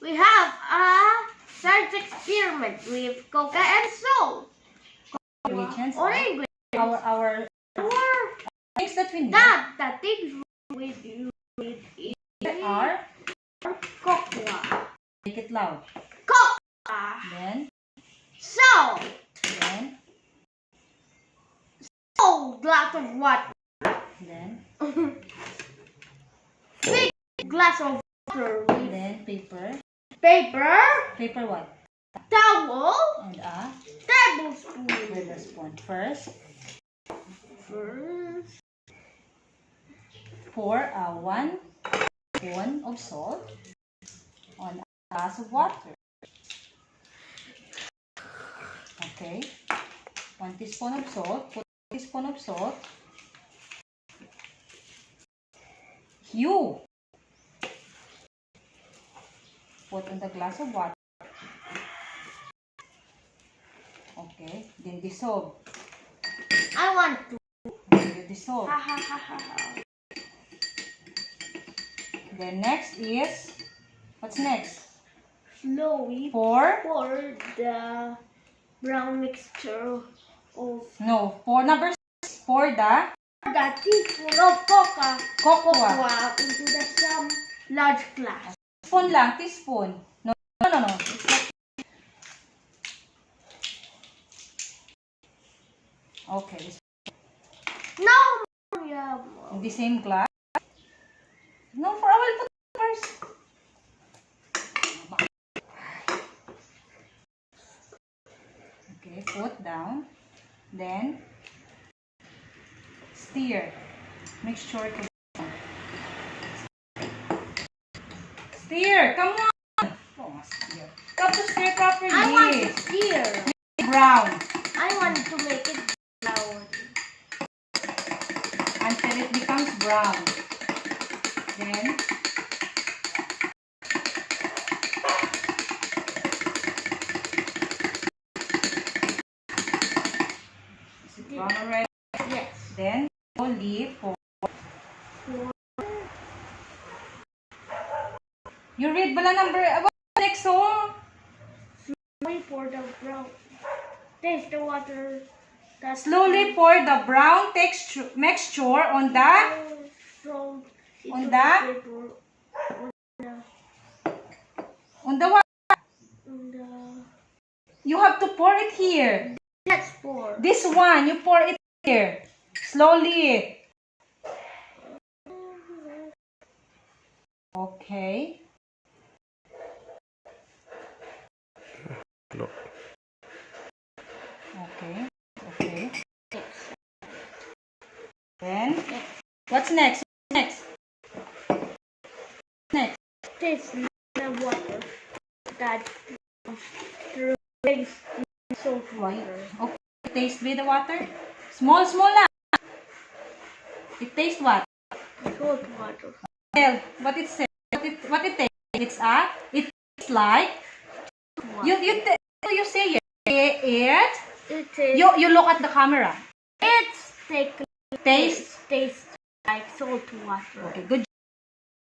we have a science experiment with coca and salt. Ingredients. Or ingredients. Our things that we need The things we are cocoa. make it loud. Cocoa. Then Salt. Glass of water. Then Big glass of water with then paper. paper, Paper what? towel, And a tablespoon. with a spoon. First, pour 1 spoon of salt on a glass of water. Okay. 1 teaspoon of salt. Put 1 teaspoon of salt. You put on the glass of water. Okay. Then dissolve. I want to. Then you dissolve. Ha ha ha ha ha. Then next is, what's next? Slowly Pour? pour the brown mixture of No. Pour number 6. Pour the the teaspoon of cocoa. into the some large glass. Spoon lang. Teaspoon. No. It's not. Okay. Now, yeah. In the same glass. No, I will put first. Okay, put down. Then stir. Make sure to stir. Come on. Oh, stir. Come to stir properly. I want to stir. Brown I want to make it brown. until it becomes brown. Then is it brown already? Yes. Then slowly pour. You read bala number what's next song? Slowly pour the brown. Taste the water. Slowly pour the brown mixture on the Salt On into the? paper. on the what? On the You have to pour it here. let's pour. This one, you pour it here. Slowly. Okay. Okay. Okay. Then, what's next? Next. Next. Taste the water. That taste salt water. Okay. Taste with the water. Small lang. It tastes what? Salt water. Tell what it says. What it tastes. It tastes like. You say it. It tastes. You look at the camera. It's Taste. tastes like salt water. Okay, good.